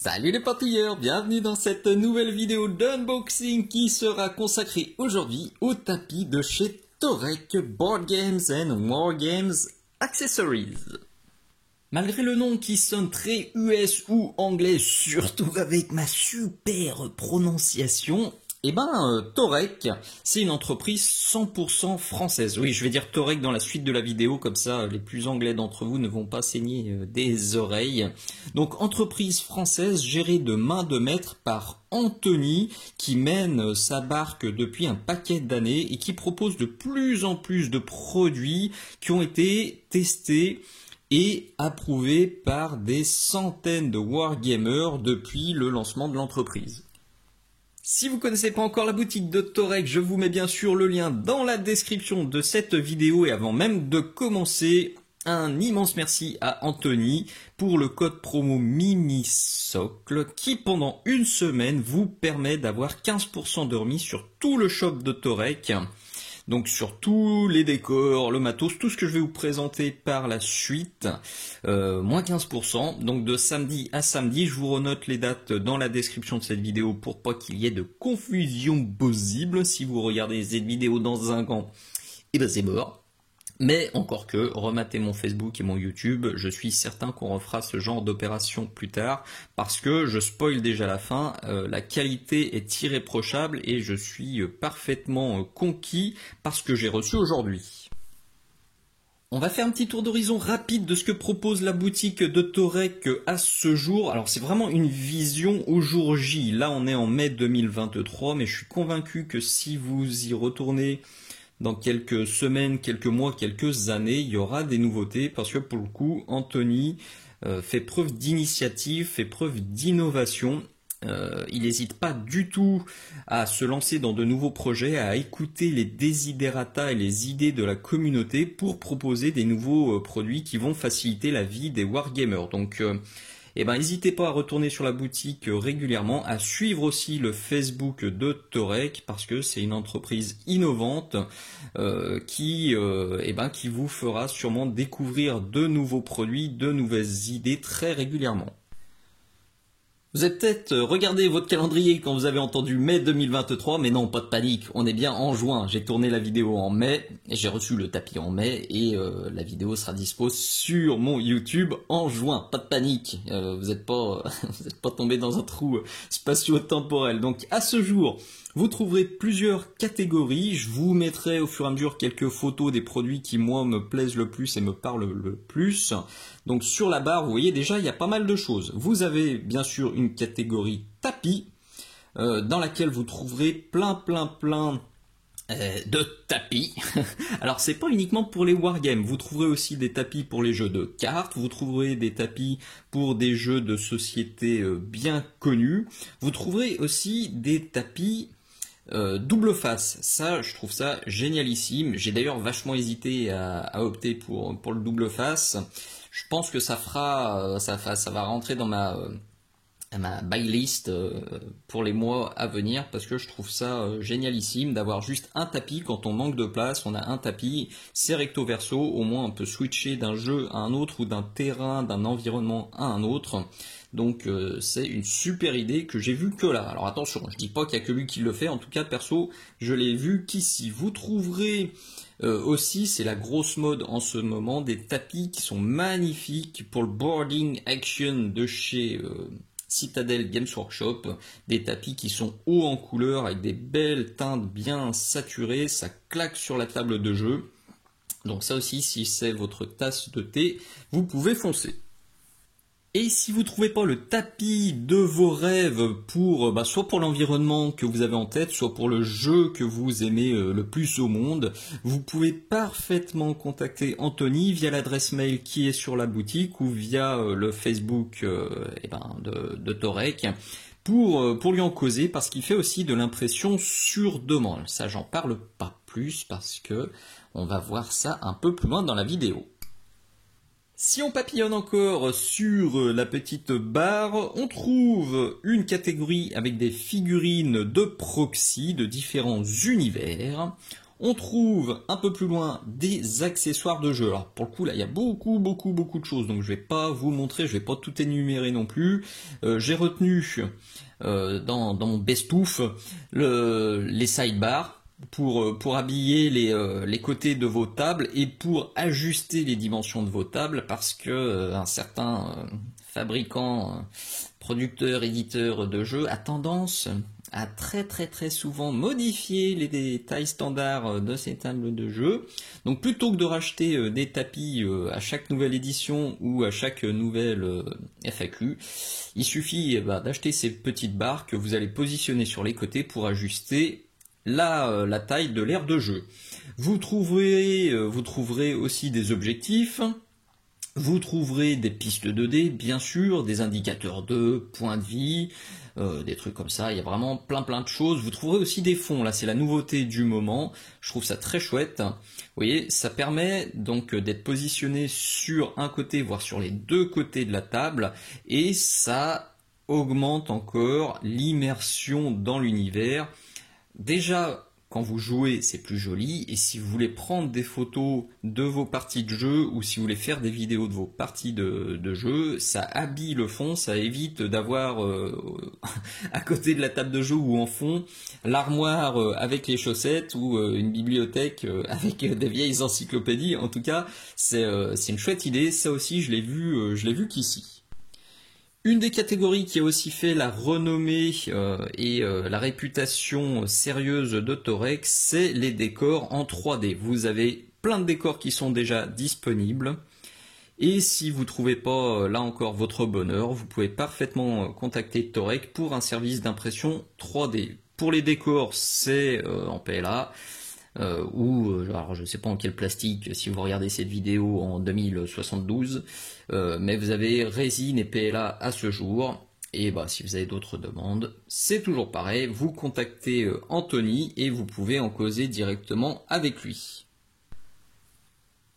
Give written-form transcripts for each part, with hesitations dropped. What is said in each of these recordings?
Salut les partilleurs, bienvenue dans cette nouvelle vidéo d'unboxing qui sera consacrée aujourd'hui au tapis de chez Torek Board Games and War Games Accessories. Malgré le nom qui sonne très US ou anglais, surtout avec ma super prononciation, Torek, c'est une entreprise 100% française. Oui, je vais dire Torek dans la suite de la vidéo, comme ça les plus anglais d'entre vous ne vont pas saigner des oreilles. Donc, entreprise française gérée de main de maître par Anthony, qui mène sa barque depuis un paquet d'années et qui propose de plus en plus de produits qui ont été testés et approuvés par des centaines de wargamers depuis le lancement de l'entreprise. Si vous ne connaissez pas encore la boutique de Torek, je vous mets bien sûr le lien dans la description de cette vidéo. Et avant même de commencer, un immense merci à Anthony pour le code promo MIMISOCLE qui pendant une semaine vous permet d'avoir 15% de remise sur tout le shop de Torek. Donc sur tous les décors, le matos, tout ce que je vais vous présenter par la suite, moins 15%. Donc de samedi à samedi, je vous renote les dates dans la description de cette vidéo pour pas qu'il y ait de confusion possible. Si vous regardez cette vidéo dans un an, et ben c'est mort. Mais encore que, rematez mon Facebook et mon YouTube, je suis certain qu'on refera ce genre d'opération plus tard, parce que je spoil déjà la fin, la qualité est irréprochable et je suis parfaitement conquis par ce que j'ai reçu aujourd'hui. On va faire un petit tour d'horizon rapide de ce que propose la boutique de Torek à ce jour. Alors c'est vraiment une vision au jour J. Là on est en mai 2023, mais je suis convaincu que si vous y retournez dans quelques semaines, quelques mois, quelques années, il y aura des nouveautés parce que pour le coup, Anthony fait preuve d'initiative, fait preuve d'innovation. Il n'hésite pas du tout à se lancer dans de nouveaux projets, à écouter les desiderata et les idées de la communauté pour proposer des nouveaux produits qui vont faciliter la vie des wargamers. Donc, n'hésitez pas à retourner sur la boutique régulièrement, à suivre aussi le Facebook de Torek parce que c'est une entreprise innovante qui vous fera sûrement découvrir de nouveaux produits, de nouvelles idées très régulièrement. Vous avez peut-être regardé votre calendrier quand vous avez entendu mai 2023, mais non, pas de panique, on est bien en juin. J'ai tourné la vidéo en mai, et j'ai reçu le tapis en mai, et la vidéo sera dispo sur mon YouTube en juin. Pas de panique, vous n'êtes pas, vous n'êtes pas tombé dans un trou spatio-temporel. Donc à ce jour, vous trouverez plusieurs catégories. Je vous mettrai au fur et à mesure quelques photos des produits qui moi me plaisent le plus et me parlent le plus. Donc sur la barre, vous voyez déjà, il y a pas mal de choses. Vous avez bien sûr une catégorie tapis dans laquelle vous trouverez plein de tapis. Alors c'est pas uniquement pour les wargames, vous trouverez aussi des tapis pour les jeux de cartes, vous trouverez des tapis pour des jeux de société bien connus, vous trouverez aussi des tapis double face. Ça, je trouve ça génialissime. J'ai d'ailleurs vachement hésité à opter pour le double face. Je pense que ça va rentrer dans ma buy list pour les mois à venir parce que je trouve ça génialissime d'avoir juste un tapis. Quand on manque de place, on a un tapis, c'est recto verso, au moins on peut switcher d'un jeu à un autre ou d'un terrain, d'un environnement à un autre. Donc c'est une super idée que j'ai vue que là. Alors attention, je dis pas qu'il n'y a que lui qui le fait, en tout cas perso, je l'ai vu qu'ici. Vous trouverez aussi, c'est la grosse mode en ce moment, des tapis qui sont magnifiques pour le boarding action de chez Citadel Games Workshop, des tapis qui sont hauts en couleur avec des belles teintes bien saturées, ça claque sur la table de jeu. Donc ça aussi, si c'est votre tasse de thé, vous pouvez foncer. Et si vous ne trouvez pas le tapis de vos rêves pour soit pour l'environnement que vous avez en tête, soit pour le jeu que vous aimez le plus au monde, vous pouvez parfaitement contacter Anthony via l'adresse mail qui est sur la boutique ou via le Facebook de Torek pour lui en causer parce qu'il fait aussi de l'impression sur demande. Ça, j'en parle pas plus parce que on va voir ça un peu plus loin dans la vidéo. Si on papillonne encore sur la petite barre, on trouve une catégorie avec des figurines de proxy de différents univers. On trouve un peu plus loin des accessoires de jeu. Alors pour le coup là il y a beaucoup de choses, donc je vais pas vous montrer, je vais pas tout énumérer non plus. J'ai retenu dans mon best-of les sidebars pour habiller les côtés de vos tables et pour ajuster les dimensions de vos tables, parce que un certain fabricant, producteur, éditeur de jeux a tendance à très souvent modifier les tailles standards de ces tables de jeu. Donc plutôt que de racheter des tapis à chaque nouvelle édition ou à chaque nouvelle FAQ, il suffit d'acheter ces petites barres que vous allez positionner sur les côtés pour ajuster la taille de l'aire de jeu. Vous trouverez aussi des objectifs. Vous trouverez des pistes 2D, bien sûr, des indicateurs de points de vie, des trucs comme ça. Il y a vraiment plein de choses. Vous trouverez aussi des fonds. Là, c'est la nouveauté du moment. Je trouve ça très chouette. Vous voyez, ça permet donc d'être positionné sur un côté, voire sur les deux côtés de la table, et ça augmente encore l'immersion dans l'univers. Déjà, quand vous jouez, c'est plus joli, et si vous voulez prendre des photos de vos parties de jeu, ou si vous voulez faire des vidéos de vos parties de jeu, ça habille le fond, ça évite d'avoir à côté de la table de jeu ou en fond l'armoire avec les chaussettes, ou une bibliothèque avec des vieilles encyclopédies. En tout cas, c'est une chouette idée. Ça aussi, je l'ai vu qu'ici. Une des catégories qui a aussi fait la renommée et la réputation sérieuse de Torex, c'est les décors en 3D. Vous avez plein de décors qui sont déjà disponibles. Et si vous ne trouvez pas là encore votre bonheur, vous pouvez parfaitement contacter Torex pour un service d'impression 3D. Pour les décors, c'est en PLA. Alors je ne sais pas en quel plastique si vous regardez cette vidéo en 2072, mais vous avez résine et PLA à ce jour. Et si vous avez d'autres demandes, c'est toujours pareil, vous contactez Anthony et vous pouvez en causer directement avec lui.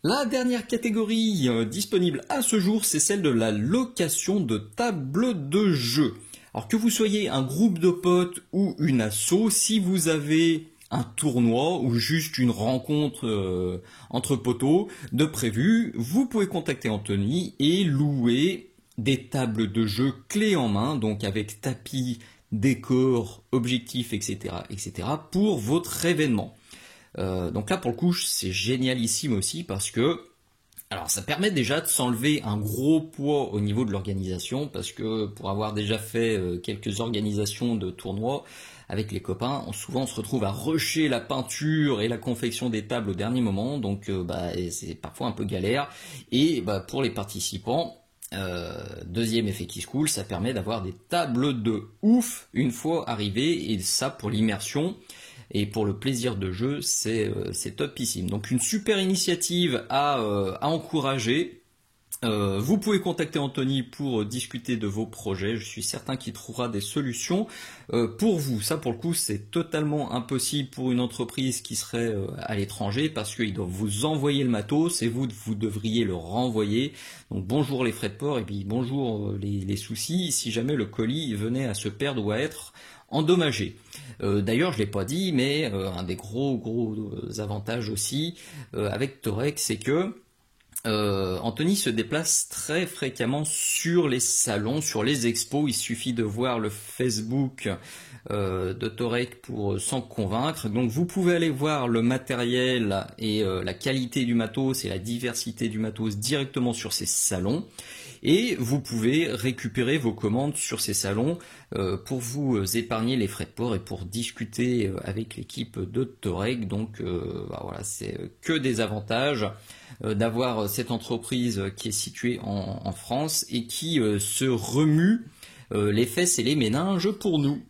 La dernière catégorie disponible à ce jour, c'est celle de la location de tables de jeu. Alors que vous soyez un groupe de potes ou une asso, si vous avez un tournoi ou juste une rencontre entre potos de prévu, vous pouvez contacter Anthony et louer des tables de jeu clés en main, donc avec tapis, décors, objectifs, etc. pour votre événement. Donc là pour le coup c'est génialissime aussi, parce que alors ça permet déjà de s'enlever un gros poids au niveau de l'organisation, parce que pour avoir déjà fait quelques organisations de tournois avec les copains, souvent on se retrouve à rusher la peinture et la confection des tables au dernier moment, donc c'est parfois un peu galère. Et pour les participants, deuxième effet qui se coule, ça permet d'avoir des tables de ouf une fois arrivées, et ça pour l'immersion et pour le plaisir de jeu, c'est topissime. Donc une super initiative à encourager. Vous pouvez contacter Anthony pour discuter de vos projets. Je suis certain qu'il trouvera des solutions pour vous. Ça, pour le coup, c'est totalement impossible pour une entreprise qui serait à l'étranger, parce qu'ils doivent vous envoyer le matos et vous devriez le renvoyer. Donc bonjour les frais de port et puis bonjour les soucis si jamais le colis venait à se perdre ou à être endommagé. D'ailleurs, je ne l'ai pas dit, mais un des gros avantages aussi avec Torex, c'est que Anthony se déplace très fréquemment sur les salons, sur les expos. Il suffit de voir le Facebook de Torex pour s'en convaincre. Donc vous pouvez aller voir le matériel et la qualité du matos et la diversité du matos directement sur ces salons. Et vous pouvez récupérer vos commandes sur ces salons pour vous épargner les frais de port et pour discuter avec l'équipe de Torex. Donc voilà, c'est que des avantages d'avoir cette entreprise qui est située en France et qui se remue les fesses et les méninges pour nous.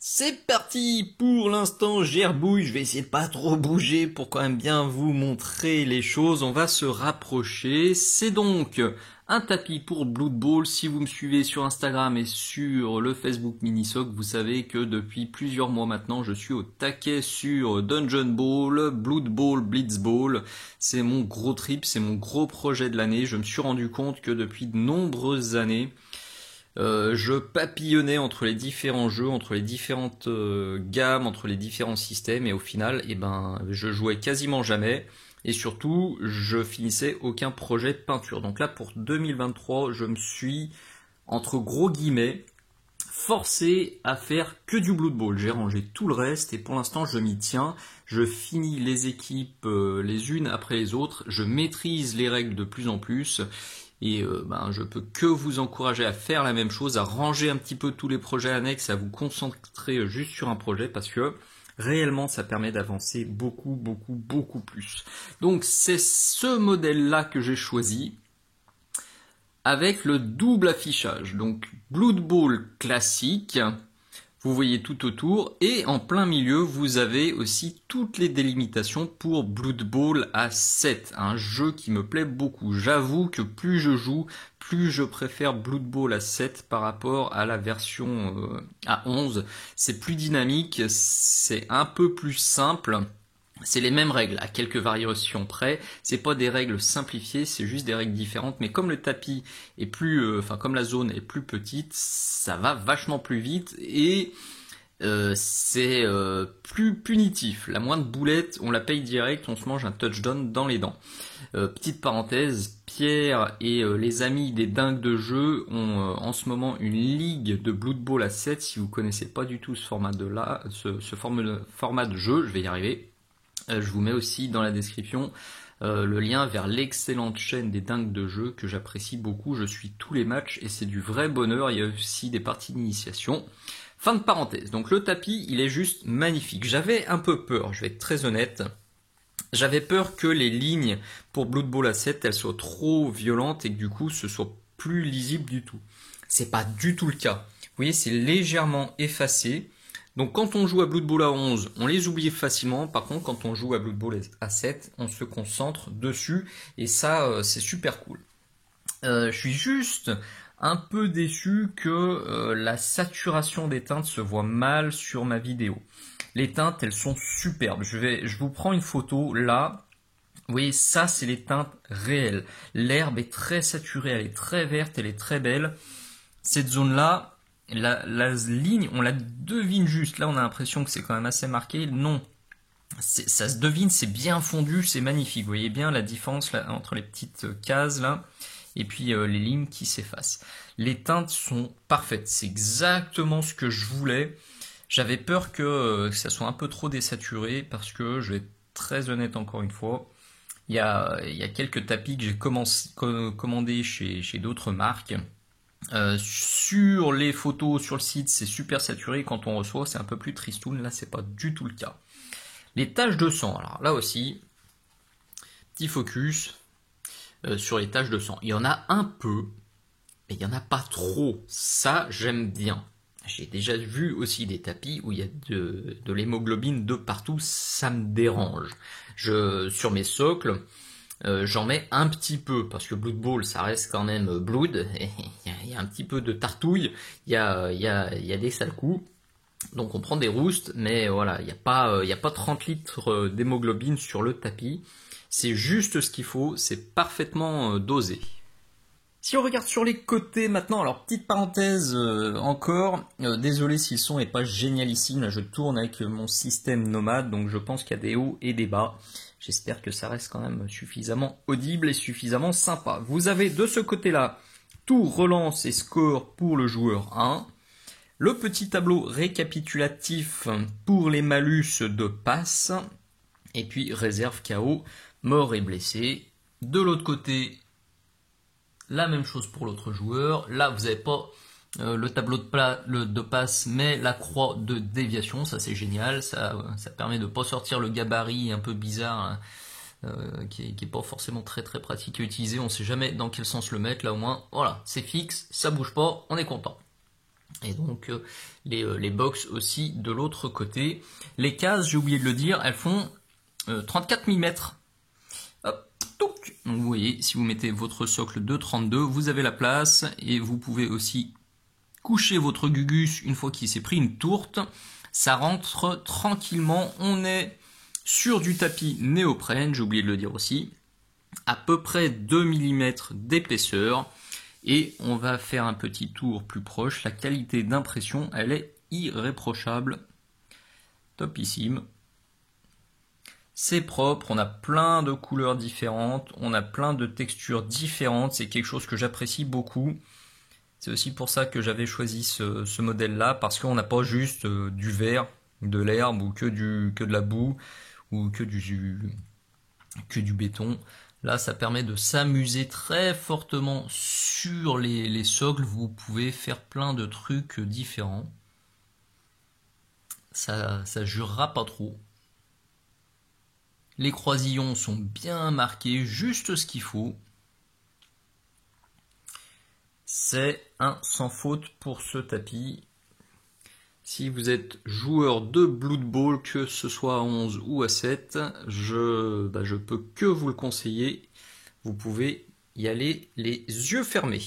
C'est parti pour l'instant gerbouille, je vais essayer de pas trop bouger pour quand même bien vous montrer les choses, on va se rapprocher. C'est donc un tapis pour Blood Bowl. Si vous me suivez sur Instagram et sur le Facebook Minisoc, vous savez que depuis plusieurs mois maintenant, je suis au taquet sur Dungeon Ball, Blood Bowl, Blitz Ball. C'est mon gros trip, c'est mon gros projet de l'année. Je me suis rendu compte que depuis de nombreuses années, Je papillonnais entre les différents jeux, entre les différentes gammes, entre les différents systèmes, et au final, eh ben, je jouais quasiment jamais. Et surtout, je finissais aucun projet de peinture. Donc là, pour 2023, je me suis, entre gros guillemets, forcé à faire que du Blood Bowl. J'ai rangé tout le reste et pour l'instant, je m'y tiens. Je finis les équipes les unes après les autres. Je maîtrise les règles de plus en plus. Et je peux que vous encourager à faire la même chose, à ranger un petit peu tous les projets annexes, à vous concentrer juste sur un projet parce que réellement ça permet d'avancer beaucoup, beaucoup, beaucoup plus. Donc c'est ce modèle-là que j'ai choisi avec le double affichage. Donc Blood Bowl classique, vous voyez tout autour, et en plein milieu, vous avez aussi toutes les délimitations pour Blood Bowl à 7, un jeu qui me plaît beaucoup. J'avoue que plus je joue, plus je préfère Blood Bowl à 7 par rapport à la version à 11. C'est plus dynamique, c'est un peu plus simple. C'est les mêmes règles, à quelques variations près. C'est pas des règles simplifiées, c'est juste des règles différentes. Mais comme le tapis est plus, comme la zone est plus petite, ça va vachement plus vite et c'est plus punitif. La moindre boulette, on la paye direct, on se mange un touchdown dans les dents. Petite parenthèse, Pierre et les amis des dingues de jeu ont en ce moment une ligue de Blood Bowl à 7. Si vous connaissez pas du tout ce format de jeu, je vais y arriver. Je vous mets aussi dans la description le lien vers l'excellente chaîne des dingues de jeu que j'apprécie beaucoup. Je suis tous les matchs et c'est du vrai bonheur. Il y a aussi des parties d'initiation. Fin de parenthèse. Donc le tapis, il est juste magnifique. J'avais un peu peur, je vais être très honnête. J'avais peur que les lignes pour Blood Bowl à 7, elles soient trop violentes et que du coup ce soit plus lisible du tout. C'est pas du tout le cas. Vous voyez, c'est légèrement effacé. Donc quand on joue à Blood Bowl à 11, on les oublie facilement. Par contre, quand on joue à Blood Bowl à 7, on se concentre dessus. Et ça, c'est super cool. Je suis juste un peu déçu que la saturation des teintes se voit mal sur ma vidéo. Les teintes, elles sont superbes. Je vous prends une photo là. Vous voyez, ça, c'est les teintes réelles. L'herbe est très saturée, elle est très verte, elle est très belle. Cette zone-là, la ligne, on la devine juste. Là, on a l'impression que c'est quand même assez marqué. Non, ça se devine, c'est bien fondu, c'est magnifique. Vous voyez bien la différence là, entre les petites cases là et puis les lignes qui s'effacent. Les teintes sont parfaites. C'est exactement ce que je voulais. J'avais peur que ça soit un peu trop désaturé parce que, je vais être très honnête encore une fois, il y a quelques tapis que j'ai commandés chez d'autres marques. Sur les photos sur le site, c'est super saturé. Quand on reçoit, c'est un peu plus tristoun. Là, c'est pas du tout le cas. Les taches de sang. Alors là aussi, petit focus sur les taches de sang. Il y en a un peu, mais il y en a pas trop. Ça, j'aime bien. J'ai déjà vu aussi des tapis où il y a de l'hémoglobine de partout. Ça me dérange. Sur mes socles, j'en mets un petit peu, parce que Blood Bowl, ça reste quand même blood, il y a un petit peu de tartouille, il y a des sales coups, donc on prend des roustes, mais voilà, il n'y a pas 30 litres d'hémoglobine sur le tapis, c'est juste ce qu'il faut, c'est parfaitement dosé. Si on regarde sur les côtés maintenant, alors petite parenthèse encore, désolé si le son n'est pas génialissime, là je tourne avec mon système nomade, donc je pense qu'il y a des hauts et des bas. J'espère que ça reste quand même suffisamment audible et suffisamment sympa. Vous avez de ce côté-là tout relance et score pour le joueur 1, le petit tableau récapitulatif pour les malus de passe, et puis réserve KO, mort et blessé. De l'autre côté, la même chose pour l'autre joueur. Là, vous n'avez pas le tableau de passe, mais la croix de déviation. Ça, c'est génial. Ça permet de ne pas sortir le gabarit un peu bizarre, qui est pas forcément très très pratique à utiliser. On ne sait jamais dans quel sens le mettre. Là, au moins, voilà, c'est fixe, ça bouge pas, on est content. Et donc, les box aussi de l'autre côté. Les cases, j'ai oublié de le dire, elles font 34 mm. Hop, donc vous voyez, si vous mettez votre socle de 32, vous avez la place et vous pouvez aussi coucher votre gugus une fois qu'il s'est pris une tourte. Ça rentre tranquillement. On est sur du tapis néoprène, j'ai oublié de le dire aussi. À peu près 2 mm d'épaisseur. Et on va faire un petit tour plus proche. La qualité d'impression, elle est irréprochable. Topissime. C'est propre, on a plein de couleurs différentes, on a plein de textures différentes, c'est quelque chose que j'apprécie beaucoup. C'est aussi pour ça que j'avais choisi ce modèle-là, parce qu'on n'a pas juste du verre, de l'herbe, ou que de la boue, ou que du béton. Là, ça permet de s'amuser très fortement sur les socles, vous pouvez faire plein de trucs différents. Ça jurera pas trop. Les croisillons sont bien marqués, juste ce qu'il faut. C'est un sans faute pour ce tapis. Si vous êtes joueur de Blood Bowl, que ce soit à 11 ou à 7, je peux que vous le conseiller. Vous pouvez y aller les yeux fermés.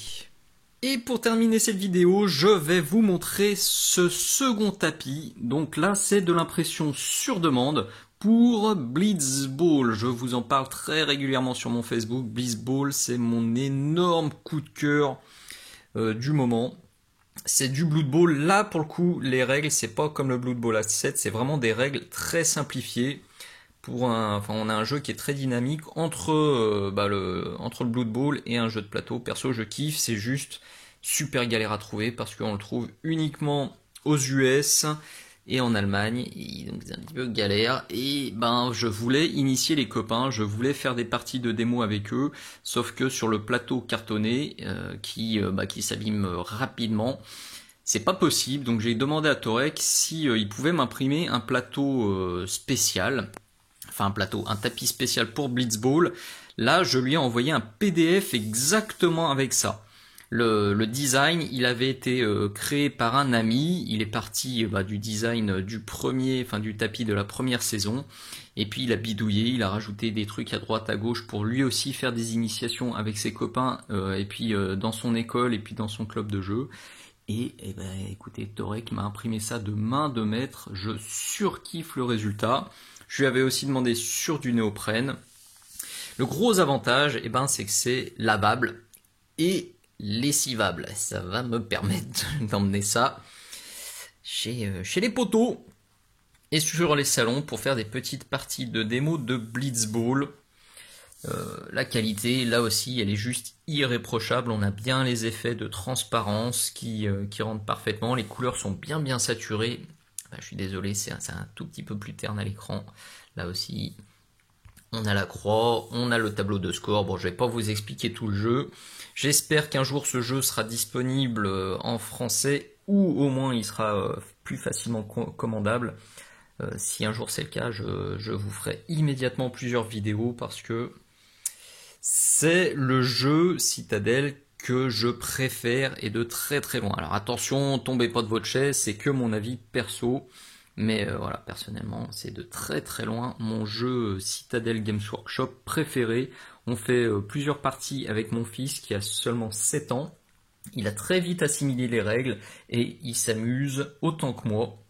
Et pour terminer cette vidéo, je vais vous montrer ce second tapis. Donc là, c'est de l'impression sur demande pour Blitzball. Je vous en parle très régulièrement sur mon Facebook. Blitzball, c'est mon énorme coup de cœur du moment. C'est du Blood Bowl. Là, pour le coup, les règles, c'est pas comme le Blood Bowl à 7, c'est vraiment des règles très simplifiées. On a un jeu qui est très dynamique entre le Blood Bowl et un jeu de plateau. Perso, je kiffe, c'est juste super galère à trouver parce qu'on le trouve uniquement aux US et en Allemagne, et donc c'est un petit peu galère. Et je voulais initier les copains, je voulais faire des parties de démo avec eux, sauf que sur le plateau cartonné qui s'abîme rapidement, c'est pas possible. Donc j'ai demandé à Torek si il pouvait m'imprimer un plateau spécial. Enfin un tapis spécial pour Blitzball. Là, je lui ai envoyé un PDF exactement avec ça. Le design, il avait été créé par un ami. Il est parti du design du tapis de la première saison. Et puis il a bidouillé, il a rajouté des trucs à droite, à gauche pour lui aussi faire des initiations avec ses copains, et puis dans son école, et puis dans son club de jeu. Et écoutez, Torek m'a imprimé ça de main de maître. Je surkiffe le résultat. Je lui avais aussi demandé sur du néoprène. Le gros avantage, c'est que c'est lavable et lessivable. Ça va me permettre d'emmener ça chez les poteaux et sur les salons pour faire des petites parties de démo de Blitzball. La qualité, là aussi, elle est juste irréprochable. On a bien les effets de transparence qui rentrent parfaitement. Les couleurs sont bien saturées. Je suis désolé, c'est un tout petit peu plus terne à l'écran. Là aussi, on a la croix, on a le tableau de score. Bon, je vais pas vous expliquer tout le jeu. J'espère qu'un jour ce jeu sera disponible en français ou au moins il sera plus facilement commandable. Si un jour c'est le cas, je vous ferai immédiatement plusieurs vidéos parce que c'est le jeu Citadel que je préfère et de très très loin. Alors attention, tombez pas de votre chaise, c'est que mon avis perso, mais voilà, personnellement, c'est de très très loin mon jeu Citadel Games Workshop préféré. On fait plusieurs parties avec mon fils qui a seulement 7 ans. Il a très vite assimilé les règles et il s'amuse autant que moi.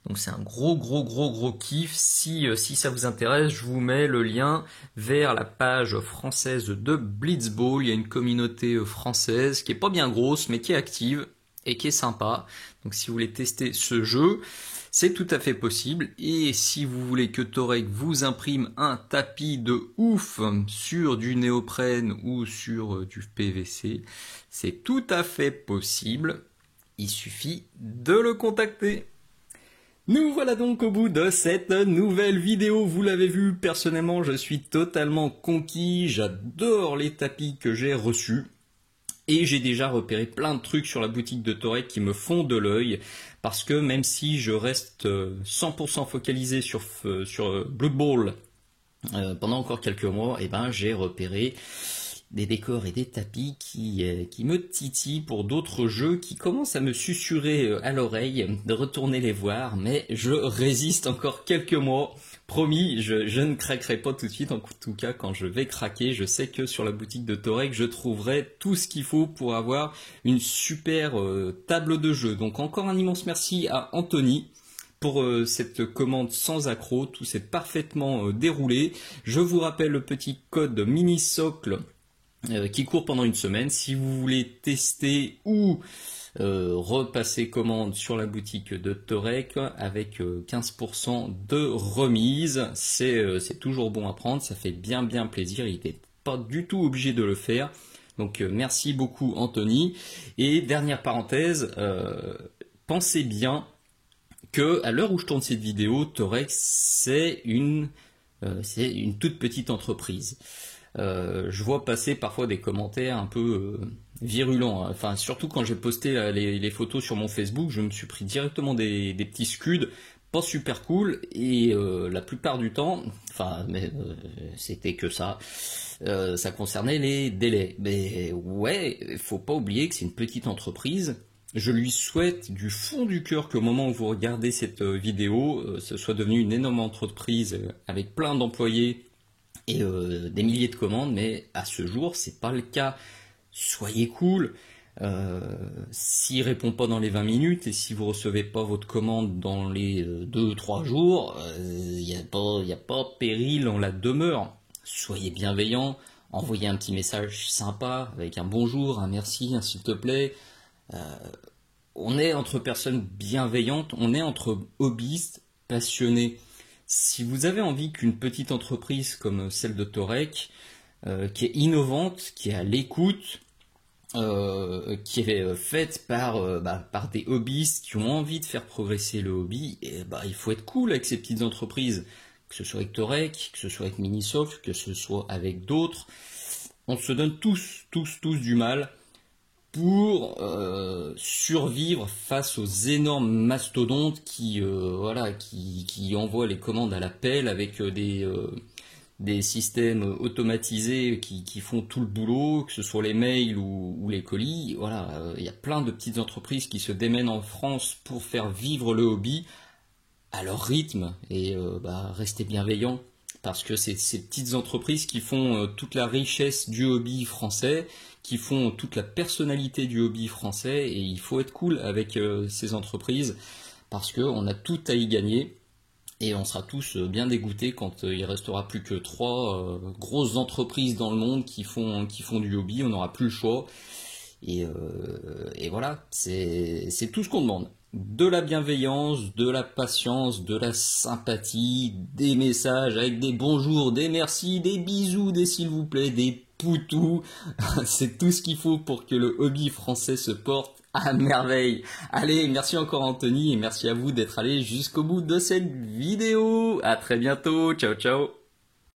Donc c'est un gros kiff. Si ça vous intéresse, je vous mets le lien vers la page française de Blitzball. Il y a une communauté française qui est pas bien grosse mais qui est active et qui est sympa. Donc si vous voulez tester ce jeu, c'est tout à fait possible. Et si vous voulez que Torek vous imprime un tapis de ouf sur du néoprène ou sur du PVC, c'est tout à fait possible. Il suffit de le contacter. Nous voilà donc au bout de cette nouvelle vidéo. Vous l'avez vu, personnellement je suis totalement conquis, j'adore les tapis que j'ai reçus. Et j'ai déjà repéré plein de trucs sur la boutique de Torek qui me font de l'œil. Parce que même si je reste 100% focalisé sur Blood Bowl pendant encore quelques mois, j'ai repéré des décors et des tapis qui me titillent pour d'autres jeux qui commencent à me susurrer à l'oreille de retourner les voir, mais je résiste encore quelques mois. Promis, je ne craquerai pas tout de suite. En tout cas, quand je vais craquer, je sais que sur la boutique de Torek, je trouverai tout ce qu'il faut pour avoir une super table de jeu. Donc encore un immense merci à Anthony pour cette commande sans accroc. Tout s'est parfaitement déroulé. Je vous rappelle le petit code mini-socle qui court pendant une semaine. Si vous voulez tester ou repasser commande sur la boutique de Torek avec 15% de remise, c'est toujours bon à prendre, ça fait bien plaisir, il n'était pas du tout obligé de le faire. Donc merci beaucoup Anthony. Et dernière parenthèse, pensez bien que à l'heure où je tourne cette vidéo, Torek c'est une toute petite entreprise. Je vois passer parfois des commentaires un peu virulents. Enfin, surtout quand j'ai posté les photos sur mon Facebook, je me suis pris directement des petits scuds, pas super cool. Et la plupart du temps, enfin, mais c'était que ça. Ça concernait les délais. Mais ouais, faut pas oublier que c'est une petite entreprise. Je lui souhaite du fond du cœur qu'au moment où vous regardez cette vidéo, ce soit devenu une énorme entreprise avec plein d'employés et des milliers de commandes, mais à ce jour, c'est pas le cas. Soyez cool. S'il répond pas dans les 20 minutes et si vous recevez pas votre commande dans les 2-3 jours, il n'y a pas péril en la demeure. Soyez bienveillants, envoyez un petit message sympa avec un bonjour, un merci, un s'il te plaît. On est entre personnes bienveillantes, on est entre hobbyistes passionnés. Si vous avez envie qu'une petite entreprise comme celle de Torek, qui est innovante, qui est à l'écoute, qui est faite par des hobbyistes qui ont envie de faire progresser le hobby, et il faut être cool avec ces petites entreprises, que ce soit avec Torek, que ce soit avec Minisoft, que ce soit avec d'autres. On se donne tous du mal pour survivre face aux énormes mastodontes qui envoient les commandes à la pelle avec des systèmes automatisés qui font tout le boulot, que ce soit les mails ou les colis. Voilà, il y a plein de petites entreprises qui se démènent en France pour faire vivre le hobby à leur rythme et restez bienveillants. Parce que c'est ces petites entreprises qui font toute la richesse du hobby français, qui font toute la personnalité du hobby français, et il faut être cool avec ces entreprises, parce qu'on a tout à y gagner, et on sera tous bien dégoûtés quand il restera plus que 3 grosses entreprises dans le monde qui font du hobby, on n'aura plus le choix, et voilà, c'est tout ce qu'on demande. De la bienveillance, de la patience, de la sympathie, des messages avec des bonjours, des merci, des bisous, des s'il vous plaît, des poutous. C'est tout ce qu'il faut pour que le hobby français se porte à merveille. Allez, merci encore Anthony et merci à vous d'être allé jusqu'au bout de cette vidéo. À très bientôt. Ciao, ciao.